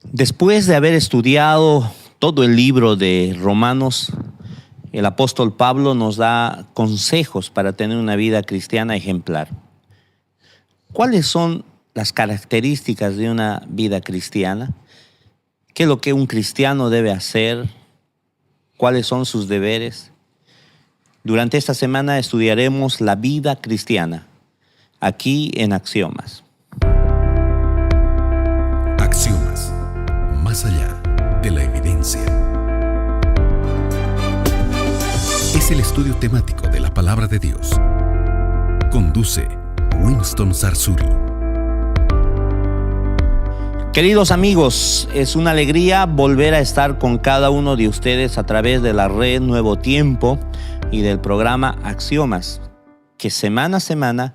Después de haber estudiado todo el libro de Romanos, el apóstol Pablo nos da consejos para tener una vida cristiana ejemplar. ¿Cuáles son las características de una vida cristiana? ¿Qué es lo que un cristiano debe hacer? ¿Cuáles son sus deberes? Durante esta semana estudiaremos la vida cristiana, aquí en Axiomas. Axiomas, más allá de la evidencia. Es el estudio temático de la palabra de Dios. Conduce Winston Sarsuri. Queridos amigos, es una alegría volver a estar con cada uno de ustedes a través de la red Nuevo Tiempo y del programa Axiomas, que semana a semana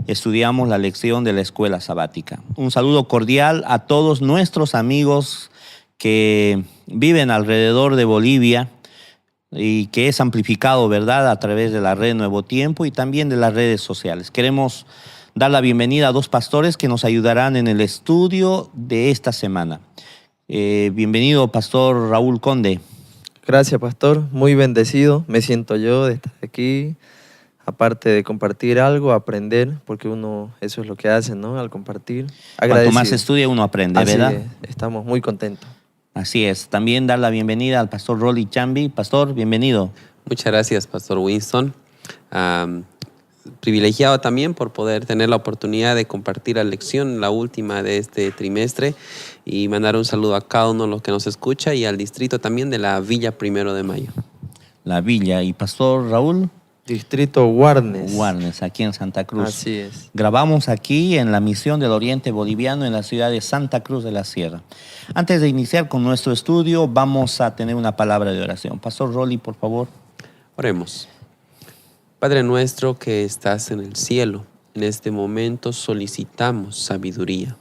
estudiamos la lección de la escuela sabática. Un saludo cordial a todos nuestros amigos que viven alrededor de Bolivia y que es amplificado, ¿verdad?, a través de la red Nuevo Tiempo y también de las redes sociales. Queremos dar la bienvenida a dos pastores que nos ayudarán en el estudio de esta semana. Bienvenido, Pastor Raúl Conde. Gracias, pastor. Muy bendecido me siento yo de estar aquí. Aparte de compartir algo, aprender, porque uno eso es lo que hace, ¿no? Al compartir. Cuanto más estudia, uno aprende, Así ¿verdad? Es, estamos muy contentos. Así es. También dar la bienvenida al Pastor Rolly Chambi. Pastor, bienvenido. Muchas gracias, Pastor Winston. Privilegiado también por poder tener la oportunidad de compartir la lección, la última de este trimestre, y mandar un saludo a cada uno de los que nos escucha y al distrito también de la Villa 1 de Mayo. La Villa. ¿Y Pastor Raúl? Distrito Guarnes. Guarnes, aquí en Santa Cruz. Así es. Grabamos aquí en la Misión del Oriente Boliviano en la ciudad de Santa Cruz de la Sierra. Antes de iniciar con nuestro estudio, vamos a tener una palabra de oración. Pastor Rolly, por favor. Oremos. Padre nuestro que estás en el cielo, en este momento solicitamos sabiduría.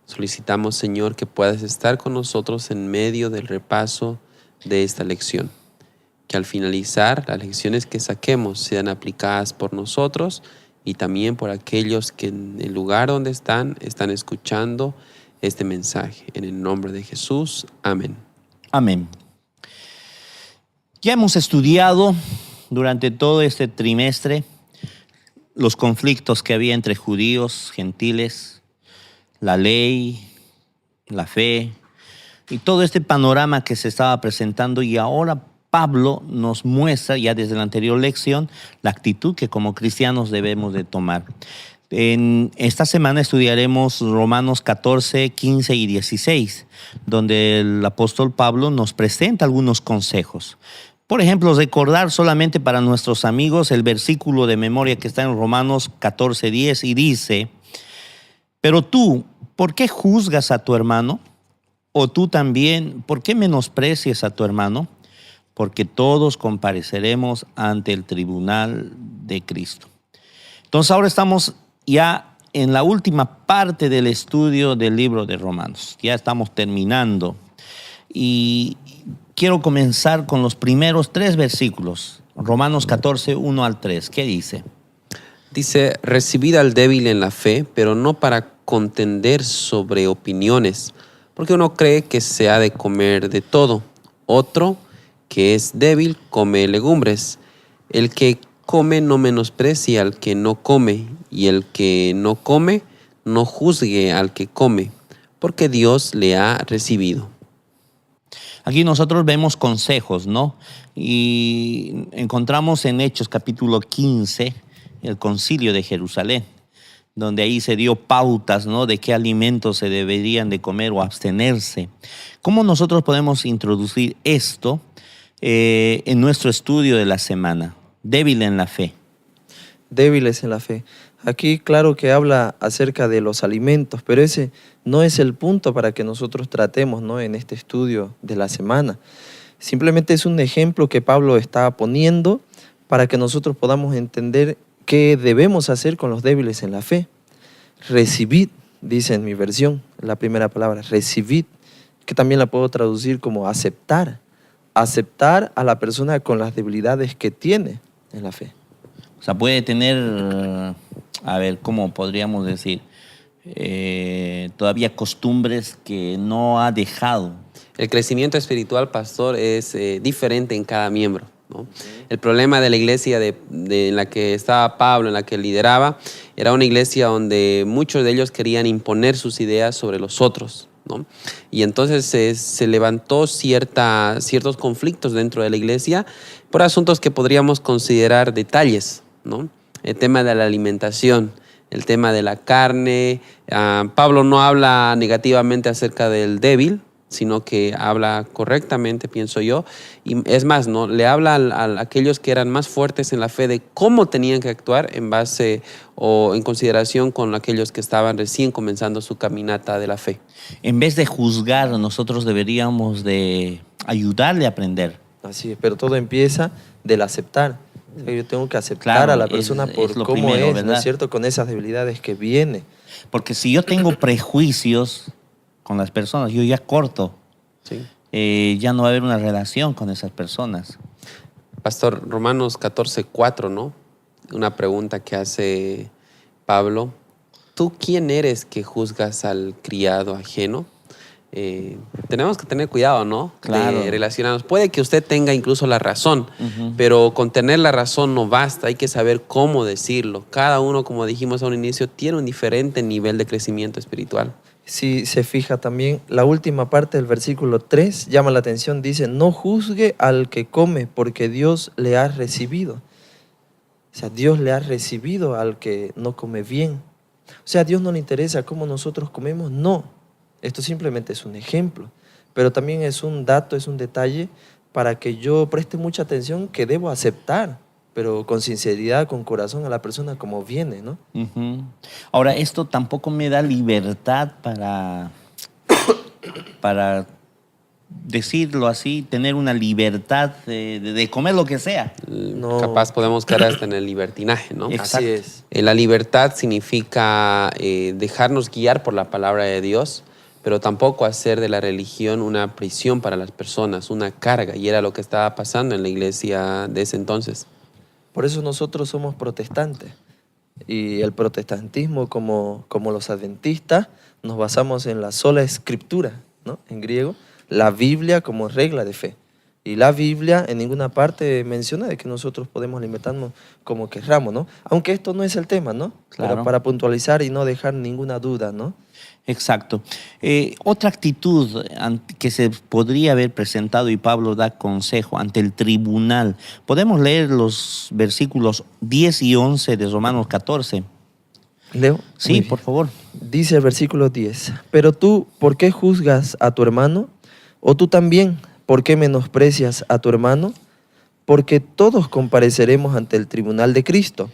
Solicitamos, Señor, que puedas estar con nosotros en medio del repaso de esta lección. Que al finalizar, las lecciones que saquemos sean aplicadas por nosotros y también por aquellos que en el lugar donde están escuchando este mensaje. En el nombre de Jesús. Amén. Amén. Ya hemos estudiado durante todo este trimestre los conflictos que había entre judíos, gentiles, la ley, la fe y todo este panorama que se estaba presentando, y ahora Pablo nos muestra ya desde la anterior lección la actitud que como cristianos debemos de tomar. En esta semana estudiaremos Romanos 14, 15 y 16, donde el apóstol Pablo nos presenta algunos consejos. Por ejemplo, recordar solamente para nuestros amigos el versículo de memoria que está en Romanos 14, 10 y dice: pero tú, ¿por qué juzgas a tu hermano? O tú también, ¿por qué menosprecias a tu hermano? Porque todos compareceremos ante el tribunal de Cristo. Entonces ahora estamos ya en la última parte del estudio del libro de Romanos. Ya estamos terminando. Y quiero comenzar con los primeros 3 versículos. Romanos 14, 1 al 3. ¿Qué dice? Dice: recibid al débil en la fe, pero no para contender sobre opiniones, porque uno cree que se ha de comer de todo. Otro, que es débil, come legumbres. El que come no menosprecie al que no come, y el que no come no juzgue al que come, porque Dios le ha recibido. Aquí nosotros vemos consejos, ¿no? Y encontramos en Hechos capítulo 15 el concilio de Jerusalén, donde ahí se dio pautas, ¿no?, de qué alimentos se deberían de comer o abstenerse. ¿Cómo nosotros podemos introducir esto en nuestro estudio de la semana? Débil en la fe. Débiles en la fe. Aquí claro que habla acerca de los alimentos, pero ese no es el punto para que nosotros tratemos, ¿no?, en este estudio de la semana. Simplemente es un ejemplo que Pablo está poniendo para que nosotros podamos entender qué debemos hacer con los débiles en la fe. Recibid, dice en mi versión, la primera palabra, recibid, que también la puedo traducir como aceptar. Aceptar a la persona con las debilidades que tiene en la fe. O sea, puede tener, a ver, ¿cómo podríamos decir? todavía costumbres que no ha dejado. El crecimiento espiritual, pastor, es diferente en cada miembro, ¿no? El problema de la iglesia en la que estaba Pablo, en la que lideraba, era una iglesia donde muchos de ellos querían imponer sus ideas sobre los otros, ¿no? Y entonces se levantó ciertos conflictos dentro de la iglesia por asuntos que podríamos considerar detalles, ¿no? El tema de la alimentación, el tema de la carne. Pablo no habla negativamente acerca del débil, sino que habla correctamente, pienso yo. Y es más, ¿no? Le habla a aquellos que eran más fuertes en la fe de cómo tenían que actuar en base o en consideración con aquellos que estaban recién comenzando su caminata de la fe. En vez de juzgar, nosotros deberíamos de ayudarle a aprender. Así es, pero todo empieza del aceptar. O sea, yo tengo que aceptar Claro, a la persona por lo cómo primero, es, ¿no ¿verdad? es cierto? Con esas debilidades que viene. Porque si yo tengo prejuicios con las personas, yo ya corto. ¿Sí? Ya no va a haber una relación con esas personas. Pastor, Romanos 14:4, ¿no? Una pregunta que hace Pablo. ¿Tú quién eres que juzgas al criado ajeno? Tenemos que tener cuidado, ¿no? Claro. De relacionarnos. Puede que usted tenga incluso la razón, Ujú. pero con tener la razón no basta. Hay que saber cómo decirlo. Cada uno, como dijimos a un inicio, tiene un diferente nivel de crecimiento espiritual. Si se fija también, la última parte del versículo 3 llama la atención, dice, no juzgue al que come porque Dios le ha recibido. O sea, Dios le ha recibido al que no come bien. O sea, a Dios no le interesa cómo nosotros comemos, no. Esto simplemente es un ejemplo, pero también es un dato, es un detalle para que yo preste mucha atención que debo aceptar, pero con sinceridad, con corazón a la persona como viene, ¿no? Ujú. Ahora, esto tampoco me da libertad para decirlo así, tener una libertad de comer lo que sea. No. Capaz podemos caer hasta en el libertinaje, ¿no? Exacto. Así es. La libertad significa dejarnos guiar por la palabra de Dios, pero tampoco hacer de la religión una prisión para las personas, una carga. Y era lo que estaba pasando en la iglesia de ese entonces. Por eso nosotros somos protestantes. Y el protestantismo, como los adventistas, nos basamos en la sola escritura, ¿no? En griego, la Biblia como regla de fe. Y la Biblia en ninguna parte menciona de que nosotros podemos alimentarnos como querramos, ¿no? Aunque esto no es el tema, ¿no? Claro. Pero para puntualizar y no dejar ninguna duda, ¿no? Exacto. Otra actitud que se podría haber presentado, y Pablo da consejo ante el tribunal. Podemos leer los versículos 10 y 11 de Romanos 14. Leo. Sí, Muy bien. por favor. Dice el versículo 10, pero tú, ¿por qué juzgas a tu hermano? ¿O tú también, por qué menosprecias a tu hermano? Porque todos compareceremos ante el tribunal de Cristo.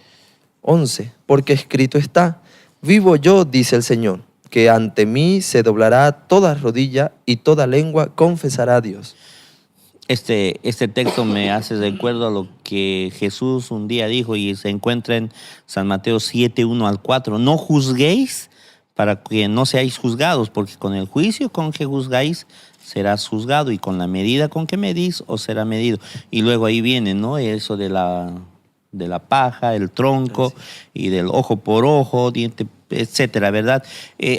11, porque escrito está, vivo yo, dice el Señor, que ante mí se doblará toda rodilla y toda lengua confesará a Dios. Este texto me hace recuerdo a lo que Jesús un día dijo y se encuentra en San Mateo 7, 1 al 4. No juzguéis para que no seáis juzgados, porque con el juicio con que juzgáis serás juzgado y con la medida con que medís os será medido. Y luego ahí viene, ¿no? Eso de la paja, el tronco y del ojo por ojo, diente, etcétera, ¿verdad?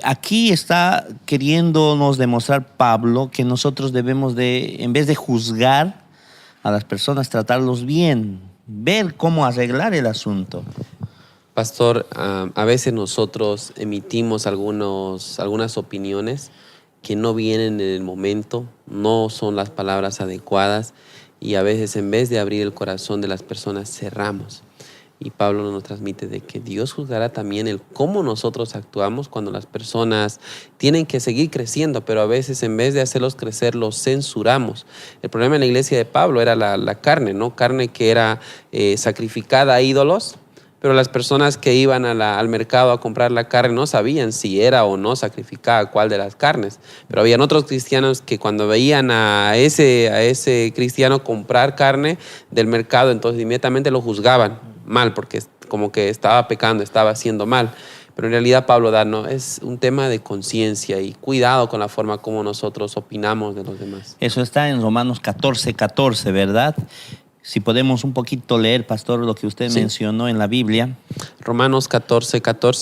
Aquí está queriéndonos demostrar Pablo que nosotros debemos de, en vez de juzgar a las personas, tratarlos bien, ver cómo arreglar el asunto. Pastor, a veces nosotros emitimos algunas opiniones que no vienen en el momento, no son las palabras adecuadas y a veces en vez de abrir el corazón de las personas cerramos. Y Pablo nos transmite de que Dios juzgará también el cómo nosotros actuamos cuando las personas tienen que seguir creciendo, pero a veces en vez de hacerlos crecer, los censuramos. El problema en la iglesia de Pablo era la carne, ¿no? Carne que era sacrificada a ídolos, pero las personas que iban al mercado a comprar la carne no sabían si era o no sacrificada cuál de las carnes. Pero habían otros cristianos que cuando veían a ese cristiano comprar carne del mercado, entonces inmediatamente lo juzgaban mal porque como que estaba pecando, estaba haciendo mal. Pero en realidad Pablo da, no, es un tema de conciencia y cuidado con la forma como nosotros opinamos de los demás. Eso está en Romanos 14, ¿verdad? Si podemos un poquito leer, pastor, lo que usted mencionó en la Biblia. Romanos 14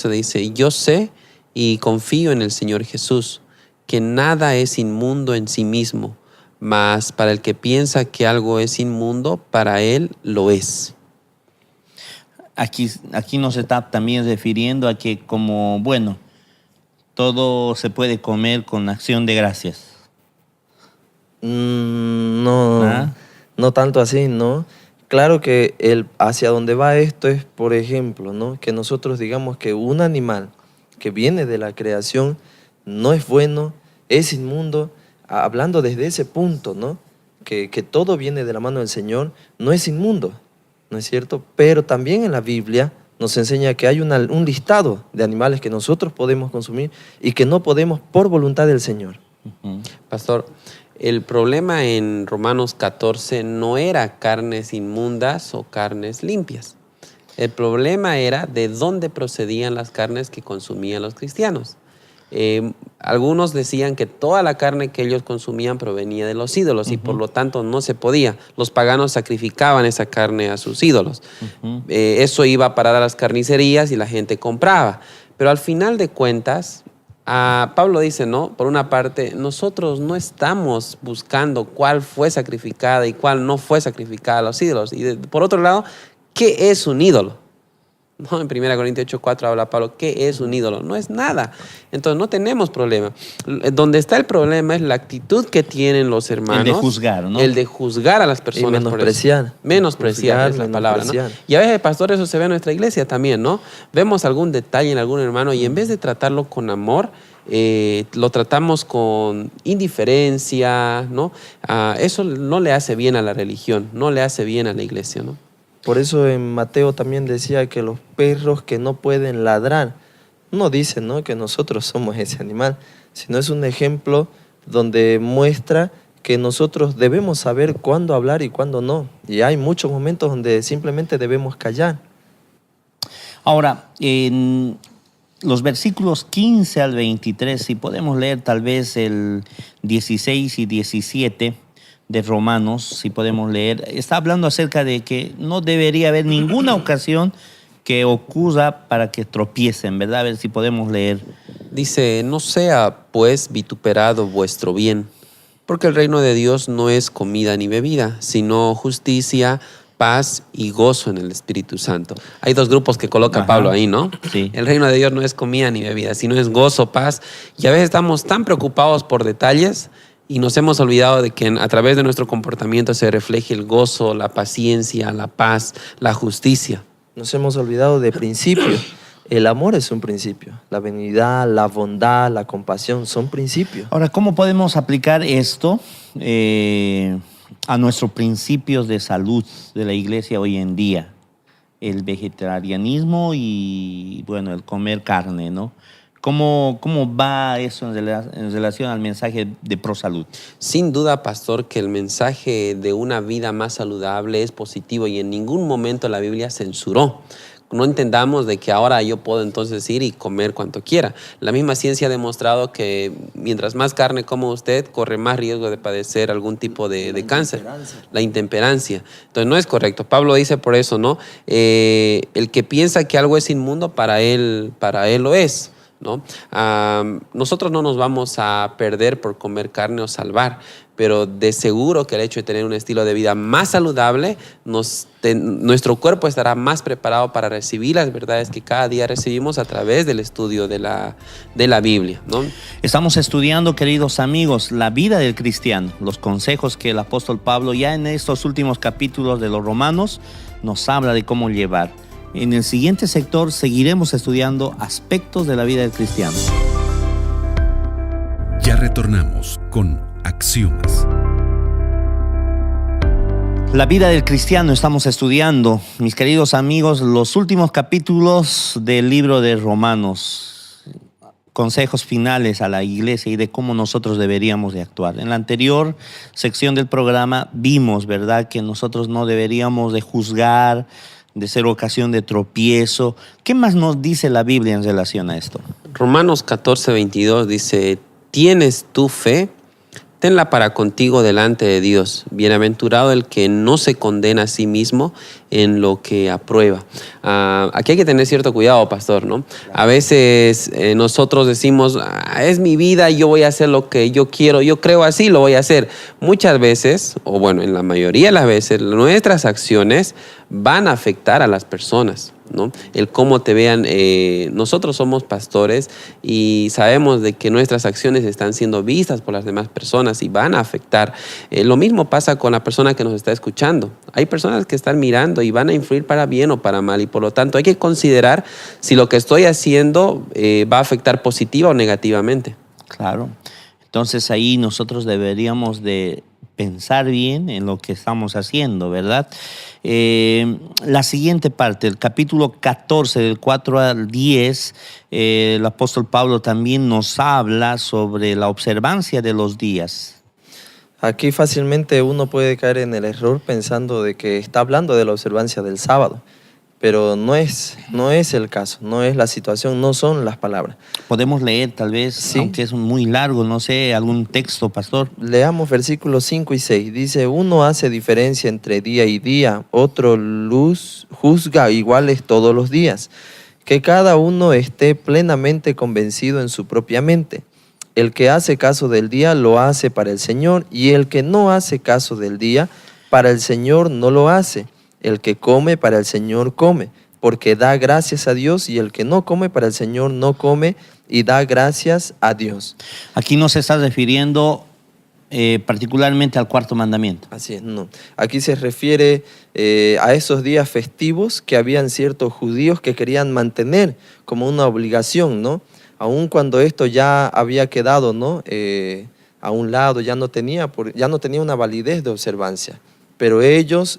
dice, yo sé y confío en el Señor Jesús, que nada es inmundo en sí mismo, mas para el que piensa que algo es inmundo, para él lo es. Aquí nos está también refiriendo a que como, bueno, todo se puede comer con acción de gracias. No, ¿Ah? no tanto así, ¿no? Claro que hacia donde va esto es, por ejemplo, ¿no? Que nosotros digamos que un animal que viene de la creación no es bueno, es inmundo, hablando desde ese punto, ¿no? Que todo viene de la mano del Señor, no es inmundo, ¿no es cierto? Pero también en la Biblia nos enseña que hay un listado de animales que nosotros podemos consumir y que no podemos por voluntad del Señor. Pastor, el problema en Romanos 14 no era carnes inmundas o carnes limpias. El problema era de dónde procedían las carnes que consumían los cristianos. Algunos decían que toda la carne que ellos consumían provenía de los ídolos y por lo tanto no se podía. Los paganos sacrificaban esa carne a sus ídolos. Eso iba a parar a las carnicerías y la gente compraba. Pero al final de cuentas, Pablo dice, ¿no? Por una parte, nosotros no estamos buscando cuál fue sacrificada y cuál no fue sacrificada a los ídolos. Y por otro lado, ¿qué es un ídolo? ¿No? En 1 Corintios 8:4 habla Pablo, ¿qué es un ídolo? No es nada. Entonces no tenemos problema. Donde está el problema es la actitud que tienen los hermanos. El de juzgar, ¿no? El de juzgar a las personas. Y menospreciar. Menospreciar es la palabra, ¿no? Y a veces, pastor, eso se ve en nuestra iglesia también, ¿no? Vemos algún detalle en algún hermano y en vez de tratarlo con amor, lo tratamos con indiferencia, ¿no? Eso no le hace bien a la religión, no le hace bien a la iglesia, ¿no? Por eso en Mateo también decía que los perros que no pueden ladrar, no dicen, ¿no?, que nosotros somos ese animal, sino es un ejemplo donde muestra que nosotros debemos saber cuándo hablar y cuándo no. Y hay muchos momentos donde simplemente debemos callar. Ahora, en los versículos 15 al 23, si podemos leer tal vez el 16 y 17 de Romanos, si podemos leer, está hablando acerca de que no debería haber ninguna ocasión que ocurra para que tropiecen, ¿verdad? A ver si podemos leer. Dice, no sea pues vituperado vuestro bien, porque el reino de Dios no es comida ni bebida, sino justicia, paz y gozo en el Espíritu Santo. Hay dos grupos que coloca Pablo ahí, ¿no? Sí. El reino de Dios no es comida ni bebida, sino es gozo, paz. Y a veces estamos tan preocupados por detalles y nos hemos olvidado de que a través de nuestro comportamiento se refleje el gozo, la paciencia, la paz, la justicia. Nos hemos olvidado de principios. El amor es un principio. La benignidad, la bondad, la compasión son principios. Ahora, ¿cómo podemos aplicar esto a nuestros principios de salud de la iglesia hoy en día? El vegetarianismo y, bueno, el comer carne, ¿no? ¿Cómo va eso en relación al mensaje de ProSalud? Sin duda, pastor, que el mensaje de una vida más saludable es positivo y en ningún momento la Biblia censuró. No entendamos de que ahora yo puedo entonces ir y comer cuanto quiera. La misma ciencia ha demostrado que mientras más carne coma usted, corre más riesgo de padecer algún tipo de cáncer. La intemperancia. Entonces no es correcto. Pablo dice por eso, ¿no? El que piensa que algo es inmundo, para él lo es, ¿no? Nosotros no nos vamos a perder por comer carne o salvar, pero de seguro que el hecho de tener un estilo de vida más saludable, nuestro cuerpo estará más preparado para recibir las verdades que cada día recibimos a través del estudio de la Biblia, ¿no? Estamos estudiando, queridos amigos, la vida del cristiano, los consejos que el apóstol Pablo ya en estos últimos capítulos de los Romanos nos habla de cómo llevar. En el siguiente sector seguiremos estudiando aspectos de la vida del cristiano. Ya retornamos con Axiomas. La vida del cristiano estamos estudiando, mis queridos amigos, los últimos capítulos del libro de Romanos. Consejos finales a la iglesia y de cómo nosotros deberíamos de actuar. En la anterior sección del programa vimos, ¿verdad?, que nosotros no deberíamos de juzgar, de ser ocasión de tropiezo. ¿Qué más nos dice la Biblia en relación a esto? Romanos 14:22 dice, ¿tienes tú fe? tenla para contigo delante de Dios. Bienaventurado el que no se condena a sí mismo en lo que aprueba. Aquí hay que tener cierto cuidado, pastor, ¿no? A veces nosotros decimos, es mi vida, yo voy a hacer lo que yo quiero, yo creo así, lo voy a hacer. Muchas veces, o bueno, en la mayoría de las veces, nuestras acciones van a afectar a las personas, ¿no? El cómo te vean. Nosotros somos pastores y sabemos de que nuestras acciones están siendo vistas por las demás personas y van a afectar. Lo mismo pasa con la persona que nos está escuchando. Hay personas que están mirando y van a influir para bien o para mal, y por lo tanto hay que considerar si lo que estoy haciendo va a afectar positiva o negativamente. Claro. Entonces ahí nosotros deberíamos de pensar bien en lo que estamos haciendo, ¿verdad? La siguiente parte, el capítulo 14, del 4 al 10, el apóstol Pablo también nos habla sobre la observancia de los días. Aquí fácilmente uno puede caer en el error pensando de que está hablando de la observancia del sábado, pero no es el caso, no es la situación, no son las palabras. Podemos leer tal vez, Sí. aunque es muy largo, no sé, algún texto, pastor. Leamos versículos 5 y 6. Dice, uno hace diferencia entre día y día, otro luz juzga iguales todos los días. Que cada uno esté plenamente convencido en su propia mente. El que hace caso del día lo hace para el Señor, y el que no hace caso del día, para el Señor no lo hace. El que come para el Señor come, porque da gracias a Dios, y el que no come para el Señor no come y da gracias a Dios. Aquí no se está refiriendo particularmente al cuarto mandamiento. Así es, no. Aquí se refiere a esos días festivos que habían ciertos judíos que querían mantener como una obligación, ¿no? Aun cuando esto ya había quedado, ¿no? A un lado, ya no tenía una validez de observancia. Pero ellos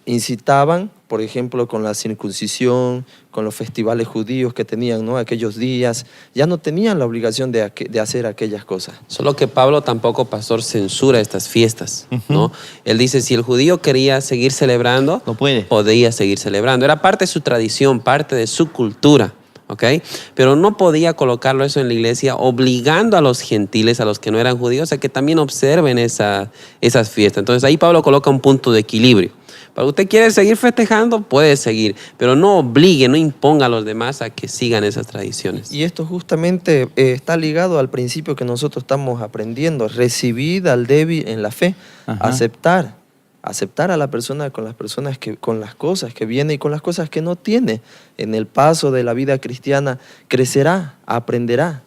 incitaban, por ejemplo, con la circuncisión, con los festivales judíos que tenían, ¿no? Aquellos días, ya no tenían la obligación de hacer aquellas cosas. Solo que Pablo tampoco, pastor, censura estas fiestas, ¿no? Él dice, si el judío quería seguir celebrando, No puede. podía seguir celebrando. Era parte de su tradición, parte de su cultura, ¿ok? Pero no podía colocarlo eso en la iglesia, obligando a los gentiles, a los que no eran judíos, a que también observen esas fiestas. Entonces ahí Pablo coloca un punto de equilibrio. Para usted quiere seguir festejando, puede seguir, pero no obligue, no imponga a los demás a que sigan esas tradiciones. Y esto justamente está ligado al principio que nosotros estamos aprendiendo, recibir al débil en la fe, Ajá. aceptar a la persona con las cosas que viene y con las cosas que no tiene. En el paso de la vida cristiana crecerá, aprenderá.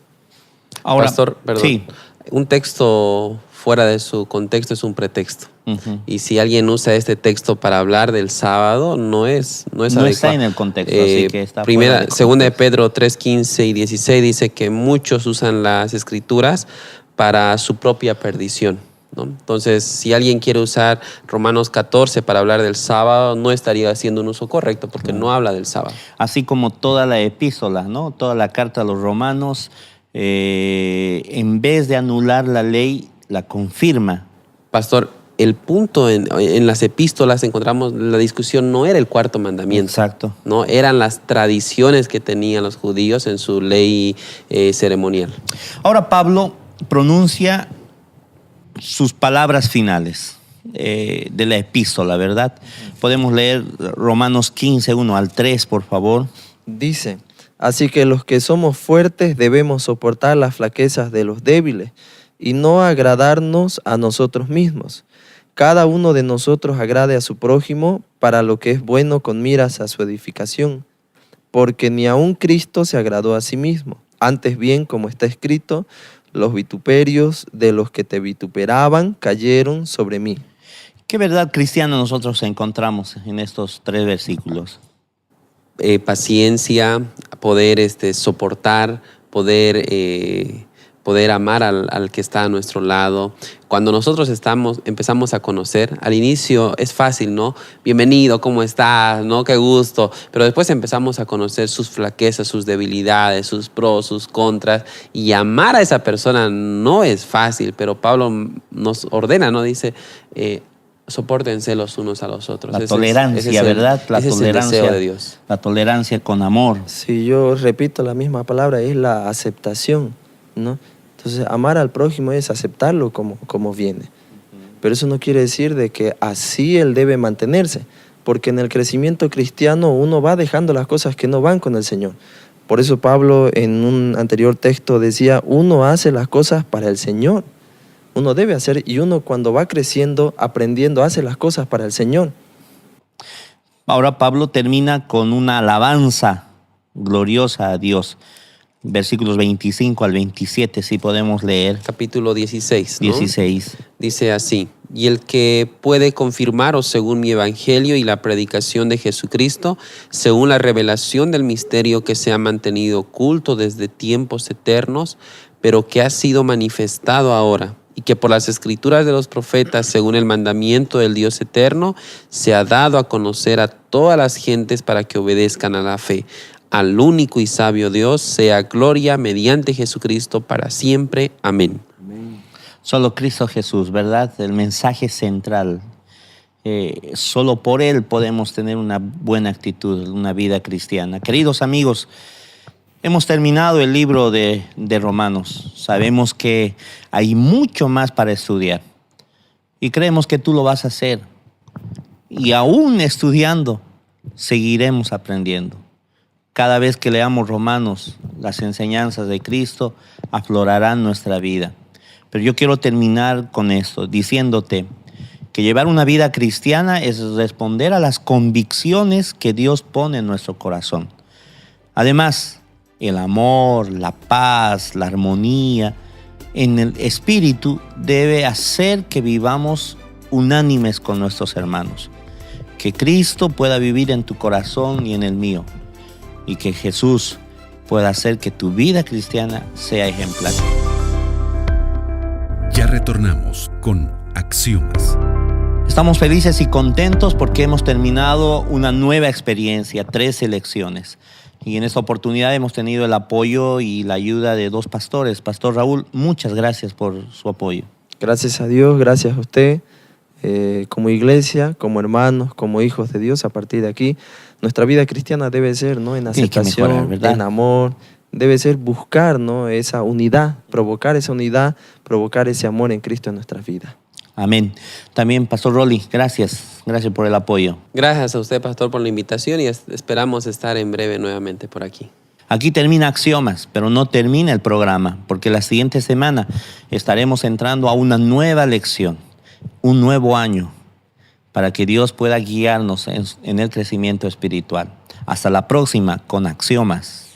Ahora, Pastor, perdón. Sí. Un texto fuera de su contexto es un pretexto. Ujú. Y si alguien usa este texto para hablar del sábado, no es adecuado. está en el contexto, así que está fuera de Segunda de contexto. Pedro 3:15 y 16 dice que muchos usan las escrituras para su propia perdición, ¿no? Entonces, si alguien quiere usar Romanos 14 para hablar del sábado, no estaría haciendo un uso correcto porque no habla del sábado. Así como toda la epístola, ¿no? Toda la carta a los romanos, en vez de anular la ley, la confirma. Pastor, el punto en las epístolas encontramos la discusión no era el cuarto mandamiento. Exacto. No, eran las tradiciones que tenían los judíos en su ley ceremonial. Ahora Pablo pronuncia sus palabras finales de la epístola, ¿verdad? Podemos leer Romanos 15, 1 al 3, por favor. Dice, así que los que somos fuertes debemos soportar las flaquezas de los débiles y no agradarnos a nosotros mismos. Cada uno de nosotros agrade a su prójimo para lo que es bueno con miras a su edificación. Porque ni aun Cristo se agradó a sí mismo. Antes bien, como está escrito, los vituperios de los que te vituperaban cayeron sobre mí. ¿Qué verdad cristiana nosotros encontramos en estos 3 versículos? Paciencia, poder soportar, poder amar al que está a nuestro lado. Cuando nosotros empezamos a conocer, al inicio es fácil, ¿no? Bienvenido, ¿cómo estás? ¿No? Qué gusto. Pero después empezamos a conocer sus flaquezas, sus debilidades, sus pros, sus contras. Y amar a esa persona no es fácil, pero Pablo nos ordena, ¿no? Dice, sopórtense los unos a los otros. La tolerancia, ¿verdad? La ese tolerancia, es el deseo de Dios. La tolerancia con amor. Si yo repito la misma palabra, es la aceptación, ¿no? Entonces, amar al prójimo es aceptarlo como viene. Pero eso no quiere decir de que así él debe mantenerse, porque en el crecimiento cristiano uno va dejando las cosas que no van con el Señor. Por eso Pablo en un anterior texto decía, uno hace las cosas para el Señor. Uno debe hacer, y uno cuando va creciendo, aprendiendo, hace las cosas para el Señor. Ahora Pablo termina con una alabanza gloriosa a Dios. Versículos 25 al 27, si podemos leer. Capítulo 16, ¿no? 16. Dice así: y el que puede confirmaros según mi evangelio y la predicación de Jesucristo, según la revelación del misterio que se ha mantenido oculto desde tiempos eternos, pero que ha sido manifestado ahora, y que por las escrituras de los profetas, según el mandamiento del Dios eterno, se ha dado a conocer a todas las gentes para que obedezcan a la fe. Al único y sabio Dios sea gloria mediante Jesucristo para siempre. Amén. Solo Cristo Jesús, ¿verdad? El mensaje central. Solo por Él podemos tener una buena actitud, una vida cristiana. Queridos amigos, hemos terminado el libro de Romanos. Sabemos que hay mucho más para estudiar y creemos que tú lo vas a hacer. Y aún estudiando, seguiremos aprendiendo. Cada vez que leamos Romanos, las enseñanzas de Cristo aflorarán nuestra vida. Pero yo quiero terminar con esto, diciéndote que llevar una vida cristiana es responder a las convicciones que Dios pone en nuestro corazón. Además, el amor, la paz, la armonía en el espíritu debe hacer que vivamos unánimes con nuestros hermanos. Que Cristo pueda vivir en tu corazón y en el mío. Y que Jesús pueda hacer que tu vida cristiana sea ejemplar. Ya retornamos con Axiomas. Estamos felices y contentos porque hemos terminado una nueva experiencia, 3 lecciones. Y en esta oportunidad hemos tenido el apoyo y la ayuda de 2 pastores. Pastor Raúl, muchas gracias por su apoyo. Gracias a Dios, gracias a usted. Como iglesia, como hermanos, como hijos de Dios, a partir de aquí, nuestra vida cristiana debe ser, ¿no?, en aceptación, mejorar, ¿verdad? en amor, debe ser buscar, ¿no?, esa unidad, provocar esa unidad, provocar ese amor en Cristo en nuestras vidas. Amén. También, Pastor Rolly, gracias por el apoyo. Gracias a usted, pastor, por la invitación, y esperamos estar en breve nuevamente por aquí. Aquí termina Axiomas, pero no termina el programa, porque la siguiente semana estaremos entrando a una nueva lección, un nuevo año, para que Dios pueda guiarnos en el crecimiento espiritual. Hasta la próxima con Axiomas.